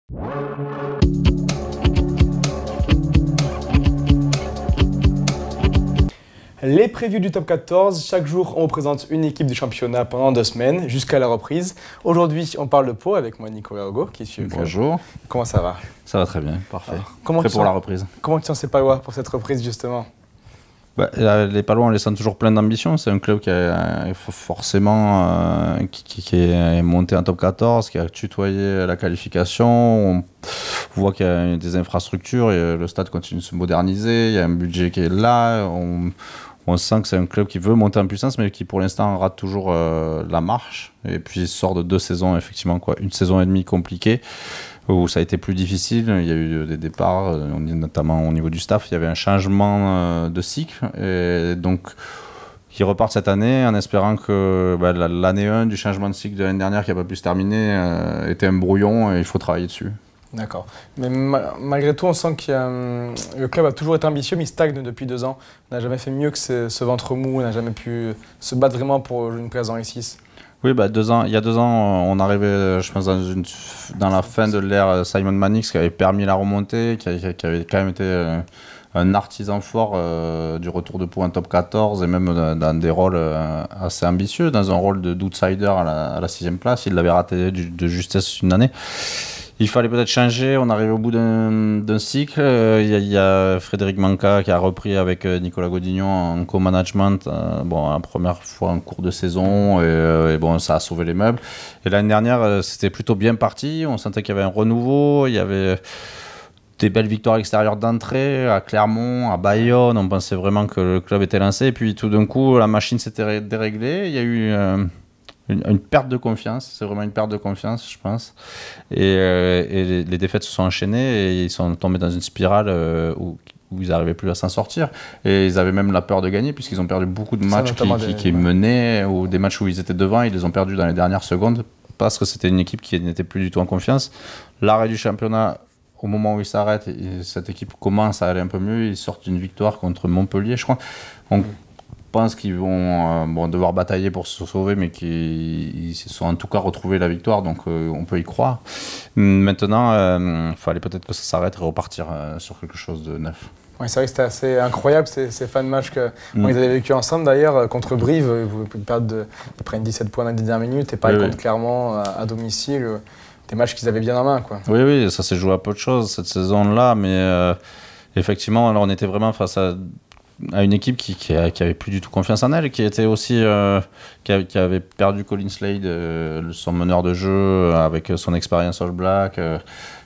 Les previews du top 14, chaque jour on vous présente une équipe du championnat pendant 2 semaines jusqu'à la reprise. Aujourd'hui on parle de Pau avec moi Nicolas Hugo qui suit le club. Bonjour. Comment ça va? Ça va très bien, parfait. Alors, Prêt pour la reprise. Comment tu sens ces Palois pour cette reprise justement? Les Palois on les sent toujours plein d'ambition. C'est un club qui a forcément qui est monté en top 14, qui a tutoyé la qualification. On voit qu'il y a des infrastructures, et le stade continue de se moderniser, il y a un budget qui est là. On sent que c'est un club qui veut monter en puissance, mais qui pour l'instant rate toujours la marche. Et puis il sort de 2 saisons, effectivement, une saison et demie compliquée, où ça a été plus difficile. Il y a eu des départs, notamment au niveau du staff. Il y avait un changement de cycle. Et donc, ils repartent cette année en espérant que l'année 1 du changement de cycle de l'année dernière, qui n'a pas pu se terminer, était un brouillon et il faut travailler dessus. D'accord. Mais malgré tout, on sent que le club a toujours été ambitieux, mais il stagne depuis 2 ans. On n'a jamais fait mieux que ce ventre mou, on n'a jamais pu se battre vraiment pour une place dans les 6. Oui, il y a 2 ans, on arrivait, je pense, dans la fin de l'ère Simon Mannix, qui avait permis la remontée, qui avait quand même été un artisan fort du retour de Pau en top 14, et même dans des rôles assez ambitieux, dans un rôle d'outsider à la 6e place. Il l'avait raté de justesse une année. Il fallait peut-être changer, on arrive au bout d'un cycle. Il y a Frédéric Manca qui a repris avec Nicolas Godignon en co-management, la première fois en cours de saison, et ça a sauvé les meubles. Et l'année dernière, c'était plutôt bien parti, on sentait qu'il y avait un renouveau, il y avait des belles victoires extérieures d'entrée à Clermont, à Bayonne, on pensait vraiment que le club était lancé, et puis tout d'un coup, la machine s'était déréglée, il y a eu une perte de confiance, c'est vraiment une perte de confiance, je pense. Et les défaites se sont enchaînées et ils sont tombés dans une spirale où ils n'arrivaient plus à s'en sortir. Et ils avaient même la peur de gagner, puisqu'ils ont perdu beaucoup de matchs qui menaient, ou des matchs où ils étaient devant, ils les ont perdus dans les dernières secondes, parce que c'était une équipe qui n'était plus du tout en confiance. L'arrêt du championnat, au moment où il s'arrête, cette équipe commence à aller un peu mieux. Ils sortent d'une victoire contre Montpellier, je crois. Je pense qu'ils vont devoir batailler pour se sauver, mais qu'ils se sont en tout cas retrouvés la victoire, donc on peut y croire. Maintenant, il fallait peut-être que ça s'arrête et repartir sur quelque chose de neuf. Ouais, c'est vrai que c'était assez incroyable ces fins de match que ils avaient vécu ensemble d'ailleurs. Contre Brive, ils prennent 17 points dans les dernières minutes, et pareil contre Clermont à domicile. Des matchs qu'ils avaient bien en main, quoi. Oui, ça s'est joué à peu de choses cette saison-là, mais effectivement, alors on était vraiment face à une équipe qui avait plus du tout confiance en elle, qui était aussi qui avait perdu Colin Slade, son meneur de jeu, avec son expérience All Black,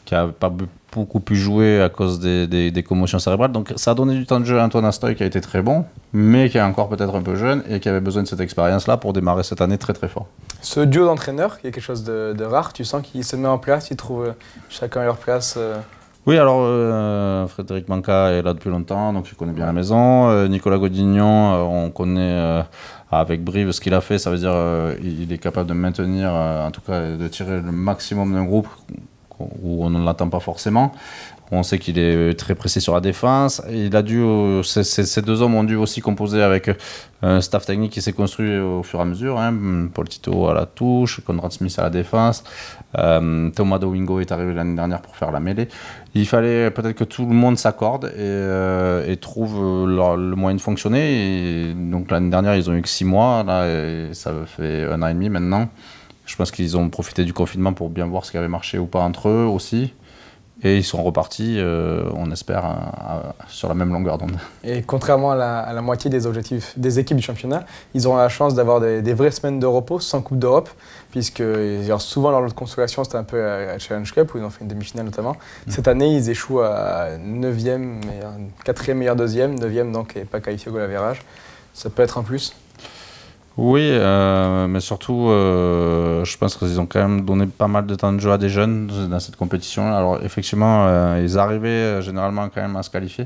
qui n'a pas beaucoup pu jouer à cause des commotions cérébrales. Donc ça a donné du temps de jeu à Antoine Astoy, qui a été très bon, mais qui est encore peut-être un peu jeune et qui avait besoin de cette expérience-là pour démarrer cette année très très fort. Ce duo d'entraîneurs, qui est quelque chose de rare, tu sens qu'il se met en place, ils trouvent chacun leur place Oui, alors Frédéric Manca est là depuis longtemps, donc il connaît bien la maison. Nicolas Godignon, on connaît avec Brive ce qu'il a fait, ça veut dire il est capable de maintenir, en tout cas de tirer le maximum d'un groupe où on ne l'attend pas forcément. On sait qu'il est très précis sur la défense. Et ces 2 hommes ont dû aussi composer avec un staff technique qui s'est construit au fur et à mesure. Paul Tito à la touche, Conrad Smith à la défense. Thomas Dowingo est arrivé l'année dernière pour faire la mêlée. Il fallait peut-être que tout le monde s'accorde et trouve le moyen de fonctionner. Et donc l'année dernière, ils ont eu que 6 mois. Là, et ça fait 1 an et demi maintenant. Je pense qu'ils ont profité du confinement pour bien voir ce qui avait marché ou pas entre eux aussi. Et ils sont repartis, on espère, sur la même longueur d'onde. Et contrairement à la moitié des objectifs des équipes du championnat, ils auront la chance d'avoir des vraies semaines de repos sans Coupe d'Europe, puisque souvent leur lot de consolation c'était un peu à Challenge Cup, où ils ont fait une demi-finale notamment. Cette année, ils échouent à 9e, 4e meilleur 2e, 9e donc et pas qualifié au goal average. Ça peut être un plus. Oui, mais surtout, je pense qu'ils ont quand même donné pas mal de temps de jeu à des jeunes dans cette compétition. Alors effectivement, ils arrivaient généralement quand même à se qualifier.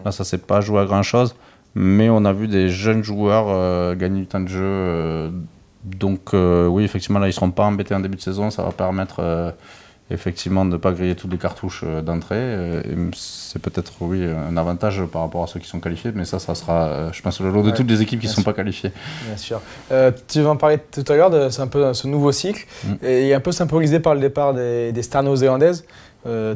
Là, ça ne s'est pas joué à grand-chose, mais on a vu des jeunes joueurs gagner du temps de jeu. Donc oui, effectivement, là, ils ne seront pas embêtés en début de saison. Ça va permettre effectivement de ne pas griller toutes les cartouches d'entrée. C'est peut-être, oui, un avantage par rapport à ceux qui sont qualifiés, mais ça sera, je pense, le lot de toutes les équipes qui ne sont pas qualifiées. Bien sûr. Tu vas en parler tout à l'heure, c'est un peu ce nouveau cycle, et un peu symbolisé par le départ des stars néo-zélandaises.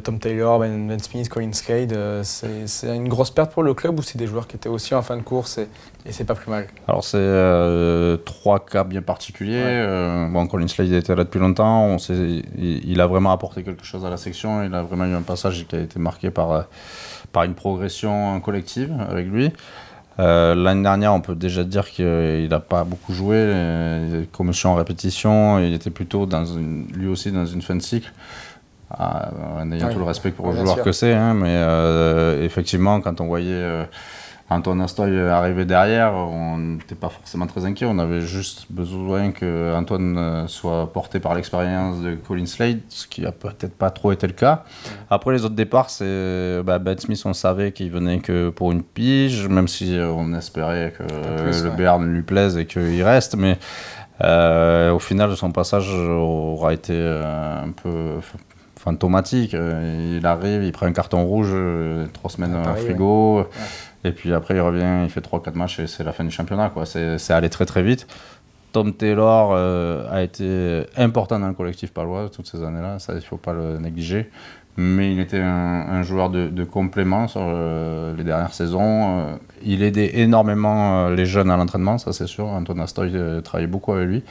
Tom Taylor, Ben Smith, Colin Slade, c'est une grosse perte pour le club ou c'est des joueurs qui étaient aussi en fin de course et c'est pas plus mal? Alors c'est 3 cas bien particuliers. Bon, Colin Slade était là depuis longtemps, il a vraiment apporté quelque chose à la section, il a vraiment eu un passage qui a été marqué par une progression collective avec lui. L'année dernière, on peut déjà dire qu'il n'a pas beaucoup joué, commotion en répétition, il était plutôt lui aussi dans une fin de cycle. En ayant tout le respect pour le joueur que c'est, hein, mais effectivement, quand on voyait Antoine Astoy arriver derrière, on n'était pas forcément très inquiet. On avait juste besoin que Antoine soit porté par l'expérience de Colin Slade, ce qui n'a peut-être pas trop été le cas. Après, les autres départs, c'est Ben Smith, on savait qu'il venait que pour une pige, même si on espérait que le Béarn lui plaise et qu'il reste, mais au final, son passage aura été un peu fantomatique. Il arrive, il prend un carton rouge, 3 semaines au frigo, et puis après il revient, il fait 3-4 matchs et c'est la fin du championnat, quoi. C'est allé très très vite. Tom Taylor a été important dans le collectif palois toutes ces années-là, ça il ne faut pas le négliger, mais il était un joueur de complément sur les dernières saisons. Il aidait énormément les jeunes à l'entraînement, ça c'est sûr. Antoine Astoy travaillait beaucoup avec lui,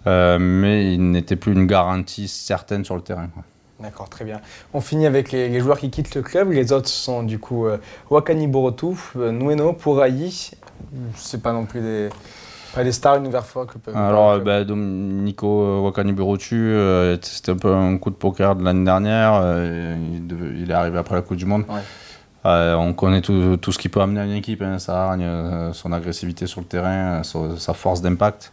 mais il n'était plus une garantie certaine sur le terrain, quoi. D'accord, très bien. On finit avec les joueurs qui quittent le club. Les autres sont du coup Wakani Borotou, Nueno, Pourayi. C'est pas non plus des stars une nouvelle fois. Alors, Nico Wakani Borotu, c'était un peu un coup de poker de l'année dernière. Il est arrivé après la Coupe du Monde. On connaît tout ce qu'il peut amener à une équipe, hein, sa hargne, son agressivité sur le terrain, sa force d'impact.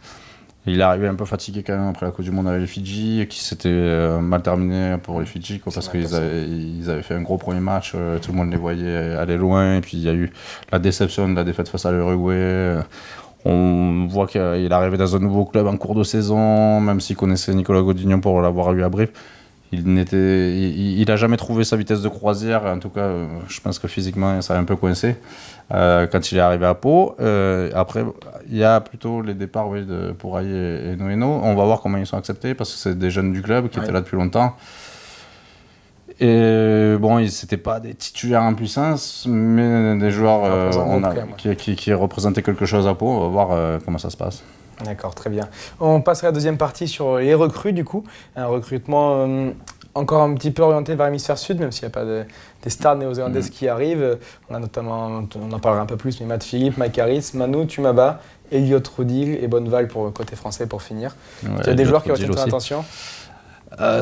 Il est arrivé un peu fatigué quand même après la Coupe du Monde avec les Fidji, qui s'était mal terminé pour les Fidji, parce qu'ils avaient fait un gros premier match, tout le monde les voyait aller loin, et puis il y a eu la déception de la défaite face à l'Uruguay. On voit qu'il est arrivé dans un nouveau club en cours de saison, même s'il connaissait Nicolas Godignon pour l'avoir eu à Brive. Il n'a jamais trouvé sa vitesse de croisière, en tout cas je pense que physiquement ça a un peu coincé quand il est arrivé à Pau. Après il y a plutôt les départs de Pourayi et Nueno. On va voir comment ils sont acceptés parce que c'est des jeunes du club qui étaient là depuis longtemps. Et bon, c'était pas des titulaires en puissance, mais des joueurs qui représentaient quelque chose à Pau. On va voir comment ça se passe. D'accord, très bien. On passe à la deuxième partie sur les recrues du coup. Un recrutement encore un petit peu orienté vers l'hémisphère sud, même s'il n'y a pas des stars néo-zélandaises qui arrivent. On a notamment, on en parlera un peu plus, mais Matt Philippe, Mike Harris, Manu Tumaba, Elliot Rodil et Bonneval pour le côté français pour finir. Il y a des joueurs qui ont retenu ton attention?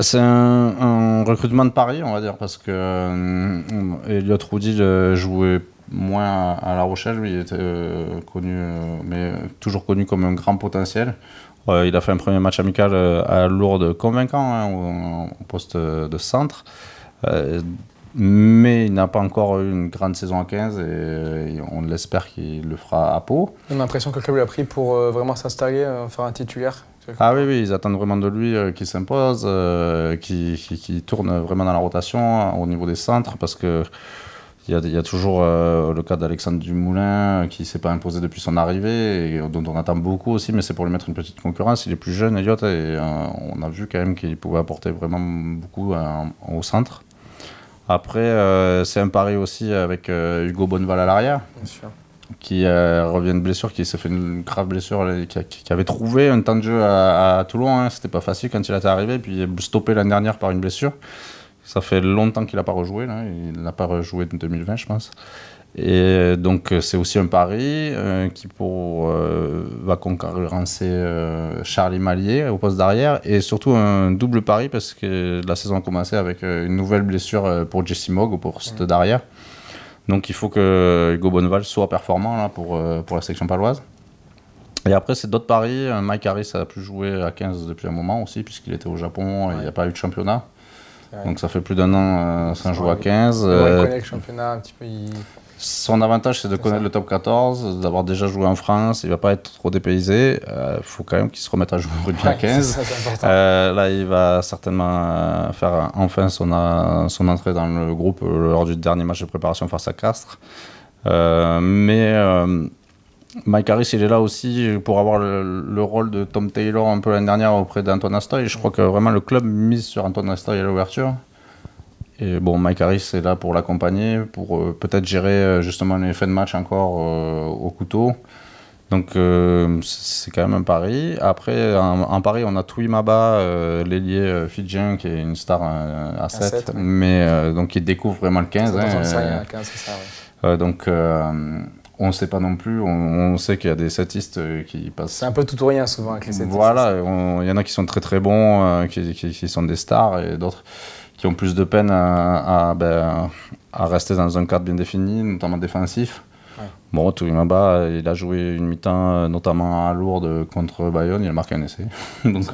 C'est un recrutement de pari, on va dire, parce que Elliot Rodil jouait moins à La Rochelle, lui il était connu, mais toujours connu comme un grand potentiel. Il a fait un premier match amical à Lourdes convaincant, hein, au poste de centre, mais il n'a pas encore eu une grande saison à 15 et on l'espère qu'il le fera à Pau. On a l'impression que le club l'a pris pour vraiment s'installer, faire un titulaire. Ah oui, ils attendent vraiment de lui qu'il s'impose, qu'il tourne vraiment dans la rotation au niveau des centres, parce que il y a toujours le cas d'Alexandre Dumoulin qui ne s'est pas imposé depuis son arrivée et dont on attend beaucoup aussi, mais c'est pour lui mettre une petite concurrence. Il est plus jeune, Elliot, et on a vu quand même qu'il pouvait apporter vraiment beaucoup au centre. Après, c'est un pari aussi avec Hugo Bonneval à l'arrière, qui revient de blessure, qui s'est fait une grave blessure, qui avait trouvé un temps de jeu à Toulon. Hein. C'était pas facile quand il était arrivé, puis il est stoppé l'année dernière par une blessure. Ça fait longtemps qu'il n'a pas rejoué, là. Il n'a pas rejoué en 2020, je pense. Et donc, c'est aussi un pari qui va concurrencer Charlie Mallier au poste d'arrière. Et surtout un double pari parce que la saison a commencé avec une nouvelle blessure pour Jesse Mogg au poste d'arrière. Donc, il faut que Hugo Bonneval soit performant là, pour la section paloise. Et après, c'est d'autres paris. Mike Harris a pu jouer à 15 depuis un moment aussi, puisqu'il était au Japon et il n'y a pas eu de championnat. Donc ça fait plus d'un an sans jouer à 15. On connaît le championnat un petit peu. Son avantage, c'est de connaître le top 14, d'avoir déjà joué en France. Il ne va pas être trop dépaysé. Il faut quand même qu'il se remette à jouer au rugby à 15. Là, il va certainement faire enfin son entrée dans le groupe lors du dernier match de préparation face à Castres. Mike Harris, il est là aussi pour avoir le rôle de Tom Taylor un peu l'année dernière auprès d'Antoine Astoy. Je crois que vraiment le club mise sur Antoine Astoy à l'ouverture. Et bon, Mike Harris est là pour l'accompagner, pour peut-être gérer justement les fins de match encore au couteau. Donc c'est quand même un pari. Après, en pari, on a Tui Maba, l'ailier fidjien, qui est une star à 7, oui. Mais donc il découvre vraiment le 15. Donc on ne sait pas non plus, on sait qu'il y a des setistes qui passent. C'est un peu tout ou rien souvent avec les setistes. Voilà, il y en a qui sont très très bons, qui sont des stars, et d'autres qui ont plus de peine à rester dans un cadre bien défini, notamment défensif. Ouais. Bon, Touimaba, il a joué une mi-temps, notamment à Lourdes contre Bayonne, il a marqué un essai. Donc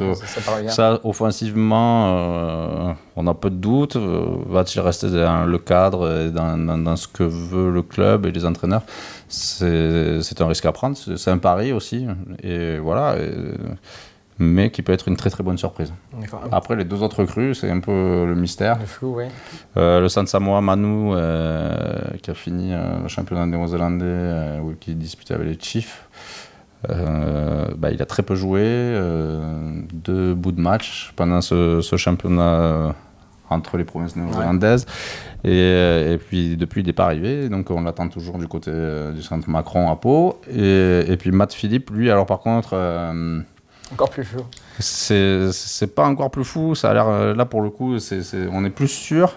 ça offensivement, on a peu de doutes. Va-t-il rester dans le cadre, et dans ce que veut le club et les entraîneurs? C'est un risque à prendre, c'est un pari aussi. Et voilà. Mais qui peut être une très très bonne surprise. Après, les deux autres recrues, c'est un peu le mystère. Le flou, oui. Le Saint-Samoa Manu, qui a fini le championnat néo-zélandais, qui disputait avec les Chiefs. Il a très peu joué, 2 bouts de match pendant ce championnat entre les provinces néo-zélandaises. Ouais. Et puis depuis, il n'est pas arrivé, donc on l'attend toujours du côté du centre Macron à Pau. Et puis Matt Philippe, lui, alors par contre... encore plus fou. C'est pas encore plus fou, ça a l'air, là pour le coup, on est plus sûr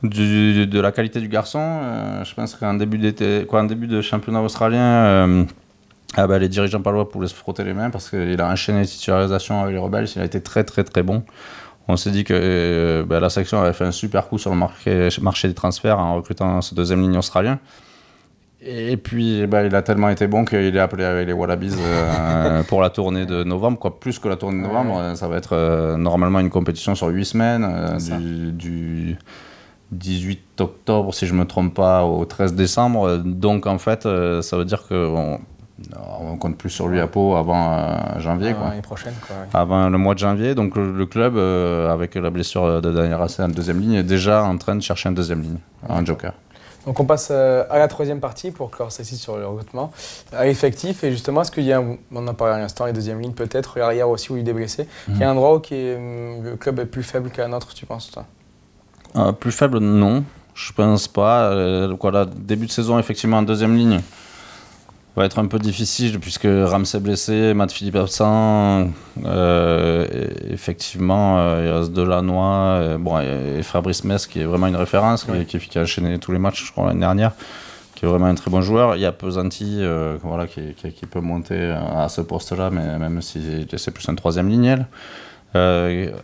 de la qualité du garçon. Je pense qu'en début de championnat australien, les dirigeants palois pouvaient se frotter les mains parce qu'il a enchaîné les titularisations avec les Rebels, il a été très très très bon. On s'est dit que la section avait fait un super coup sur le marché des transferts en recrutant ce deuxième ligne australien. Et puis, il a tellement été bon qu'il est appelé avec les Wallabies pour la tournée de novembre. Plus que la tournée de novembre, ça va être normalement une compétition sur 8 semaines, du 18 octobre, si je ne me trompe pas, au 13 décembre. Donc, en fait, ça veut dire qu'on ne compte plus sur lui à Pau avant janvier. L'année prochaine. Avant le mois de janvier. Donc, le club, avec la blessure de Daniel Rasset en deuxième ligne, est déjà en train de chercher une deuxième ligne, un joker. Donc on passe à la troisième partie pour clore celle-ci sur le recrutement. À l'effectif, et justement, est-ce qu'il y a, on en parlait à l'instant, les deuxièmes lignes peut-être, l'arrière aussi où il est blessé, il y a un endroit où le club est plus faible qu'un autre, tu penses toi? Plus faible, non, je pense pas. Début de saison, effectivement, en deuxième ligne, va être un peu difficile puisque Ramsey blessé, Matt Philippe absent, effectivement il reste Delannoy, et Fabrice Mess qui est vraiment une référence, qui a enchaîné tous les matchs je crois l'année dernière, qui est vraiment un très bon joueur. Il y a Pesanti qui peut monter à ce poste-là, mais même si c'est plus un troisième ligne.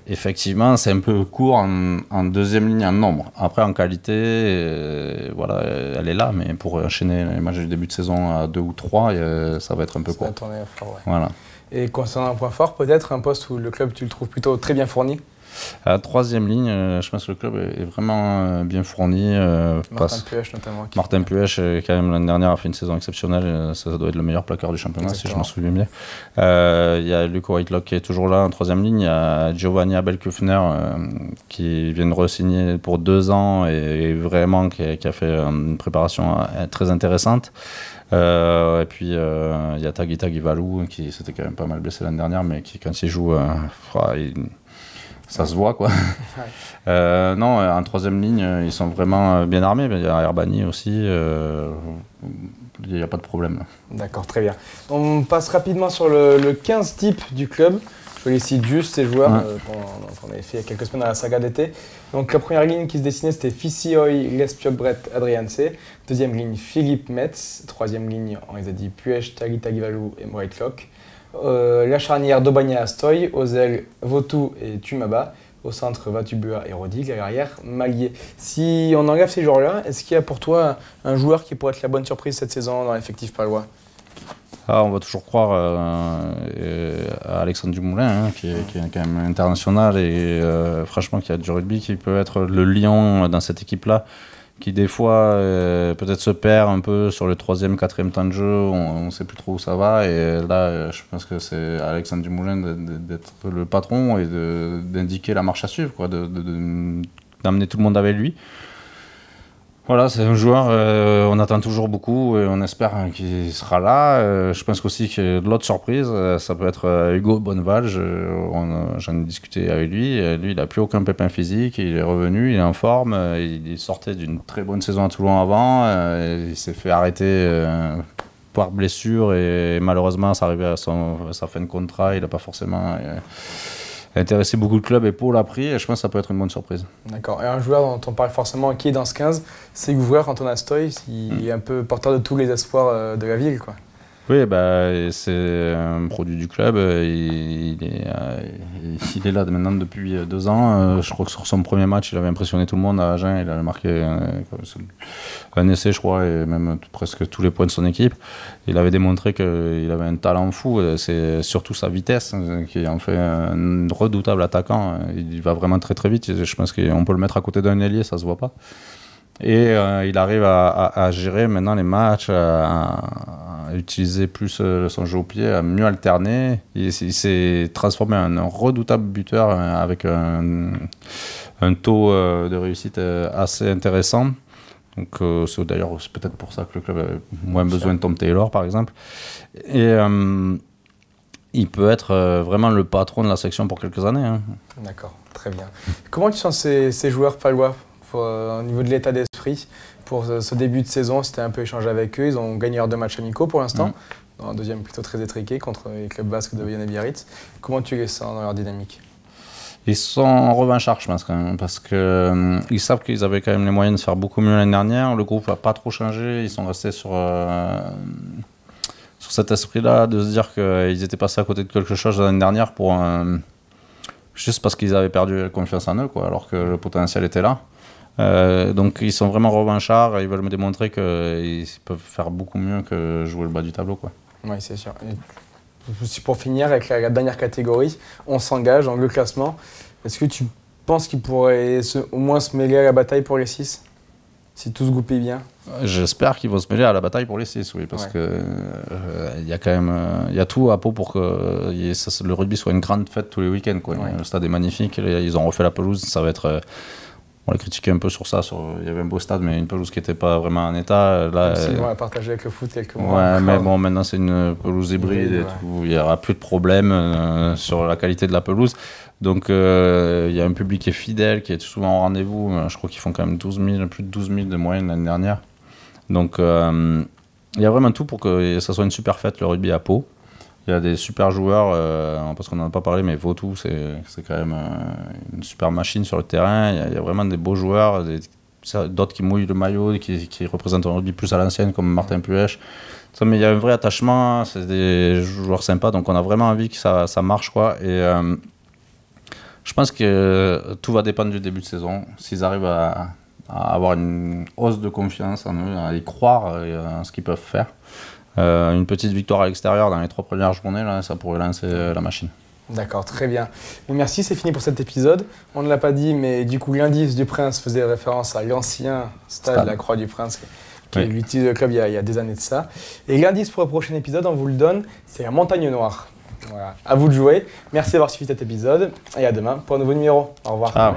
Effectivement, c'est un peu court en deuxième ligne en nombre. Après, en qualité, elle est là, mais pour enchaîner les matchs du début de saison à 2 ou 3, ça va être un peu court. Ça va tourner fort, ouais. Voilà. Et concernant un point fort, peut-être un poste où le club, tu le trouves plutôt très bien fourni? À la troisième ligne, je pense que le club est vraiment bien fourni. Martin Puech notamment. Martin Puech, quand même, l'année dernière, a fait une saison exceptionnelle. Ça doit être le meilleur plaqueur du championnat, si je me souviens bien. Il y a Luc Whitelock qui est toujours là en troisième ligne. Il y a Giovanni Abel-Kufner qui vient de re-signer pour 2 ans et vraiment qui a fait une préparation très intéressante. Et puis il y a Tagita Givalou qui s'était quand même pas mal blessé l'année dernière, mais qui, quand il joue, ça se voit, quoi. Non, en troisième ligne, ils sont vraiment bien armés. Il y a Herbani aussi. Il n'y a pas de problème. D'accord, très bien. On passe rapidement sur le 15 type du club. Je les cite juste, ces joueurs qu'on avait fait il y a quelques semaines dans la saga d'été. Donc la première ligne qui se dessinait, c'était Fissioy, Lespiot-Brett, Adrianse. Deuxième ligne, Philippe Metz. Troisième ligne, on les a dit Puech, Tagita Givalou et Whitelock. La charnière Dobagna Astoy, aux ailes Votou et Tumaba, au centre Vatubua et Rodig, à l'arrière Mallier. Si on enlève ces joueurs-là, est-ce qu'il y a pour toi un joueur qui pourrait être la bonne surprise cette saison dans l'effectif palois? On va toujours croire à Alexandre Dumoulin, qui est quand même international et franchement qui a du rugby, qui peut être le lion dans cette équipe-là. qui des fois peut-être se perd un peu sur le 3e, 4e temps de jeu, on ne sait plus trop où ça va. Et là, je pense que c'est Alexandre Dumoulin d'être le patron et d'indiquer la marche à suivre, quoi, d'amener tout le monde avec lui. Voilà, c'est un joueur, on attend toujours beaucoup et on espère qu'il sera là. Je pense aussi que l'autre surprise, ça peut être Hugo Bonneval. J'en ai discuté avec lui. Lui, il n'a plus aucun pépin physique. Il est revenu, il est en forme. Il sortait d'une très bonne saison à Toulon avant. Il s'est fait arrêter par blessure et malheureusement, ça arrivait à sa fin de contrat. Il n'a pas forcément intéressé beaucoup de clubs et Pau l'a pris. Et je pense que ça peut être une bonne surprise. D'accord. Et un joueur dont on parle forcément qui est dans ce 15, c'est l'ouvreur Antonin Stoy. Il est un peu porteur de tous les espoirs de la ville, quoi. Oui, c'est un produit du club. Il est là maintenant depuis 2 ans. Je crois que sur son premier match, il avait impressionné tout le monde à Agen. Il avait marqué un essai, je crois, et même presque tous les points de son équipe. Il avait démontré qu'il avait un talent fou. C'est surtout sa vitesse qui en fait un redoutable attaquant. Il va vraiment très très vite. Je pense qu'on peut le mettre à côté d'un ailier, ça se voit pas. Et il arrive à gérer maintenant les matchs, à utiliser plus son jeu au pied, à mieux alterner. Il s'est transformé en un redoutable buteur avec un taux de réussite assez intéressant. Donc c'est d'ailleurs peut-être pour ça que le club avait moins besoin de Tom Taylor, par exemple. Et il peut être vraiment le patron de la section pour quelques années. Hein. D'accord, très bien. Comment tu sens ces joueurs palois au niveau de l'état d'esprit pour ce début de saison? C'était un peu échangé avec eux. Ils ont gagné leurs 2 matchs amicaux pour l'instant, dans un deuxième plutôt très étriqué contre les clubs basques de Bayonne et Biarritz. Comment tu les sens dans leur dynamique? Ils sont en revanchards, je pense, quand même, parce qu'ils savent qu'ils avaient quand même les moyens de faire beaucoup mieux l'année dernière. Le groupe n'a pas trop changé. Ils sont restés sur cet esprit-là, de se dire qu'ils étaient passés à côté de quelque chose l'année dernière juste parce qu'ils avaient perdu confiance en eux, quoi, alors que le potentiel était là. Donc ils sont vraiment revanchards, ils veulent me démontrer qu'ils peuvent faire beaucoup mieux que jouer le bas du tableau, quoi. Oui, c'est sûr. Et pour finir, avec la dernière catégorie, on s'engage en le classement. Est-ce que tu penses qu'ils pourraient au moins se mêler à la bataille pour les 6, si tout se goupille bien? J'espère qu'ils vont se mêler à la bataille pour les 6, oui, parce que y a quand même y a tout à Pau pour que le rugby soit une grande fête tous les week-ends, quoi. Le stade est magnifique, ils ont refait la pelouse, ça va être... On l'a critiqué un peu sur ça, il y avait un beau stade, mais une pelouse qui n'était pas vraiment en état. Là, ils vont la partager avec le foot quelques mois. Ouais, mais bon, maintenant c'est une pelouse hybride et tout, il n'y aura plus de problème sur la qualité de la pelouse. Donc il y a un public qui est fidèle, qui est souvent au rendez-vous. Je crois qu'ils font quand même plus de 12 000 de moyenne l'année dernière. Donc il y a vraiment tout pour que ça soit une super fête, le rugby à Pau. Il y a des super joueurs, parce qu'on n'en a pas parlé, mais Vautoux, c'est quand même une super machine sur le terrain. Il y a vraiment des beaux joueurs, d'autres qui mouillent le maillot, qui représentent un rugby plus à l'ancienne, comme Martin Puech. Mais il y a un vrai attachement, c'est des joueurs sympas, donc on a vraiment envie que ça marche, quoi. Et je pense que tout va dépendre du début de saison. S'ils arrivent à avoir une hausse de confiance en eux, à y croire en ce qu'ils peuvent faire. Une petite victoire à l'extérieur dans les 3 premières journées, là, ça pourrait lancer la machine. D'accord, très bien. Bon, merci, c'est fini pour cet épisode. On ne l'a pas dit, mais du coup, l'Indice du Prince faisait référence à l'ancien stade de la Croix du Prince, qui utilise le club il y a des années de ça. Et l'indice pour le prochain épisode, on vous le donne, c'est la Montagne Noire. Voilà, à vous de jouer. Merci d'avoir suivi cet épisode et à demain pour un nouveau numéro. Au revoir. Ciao.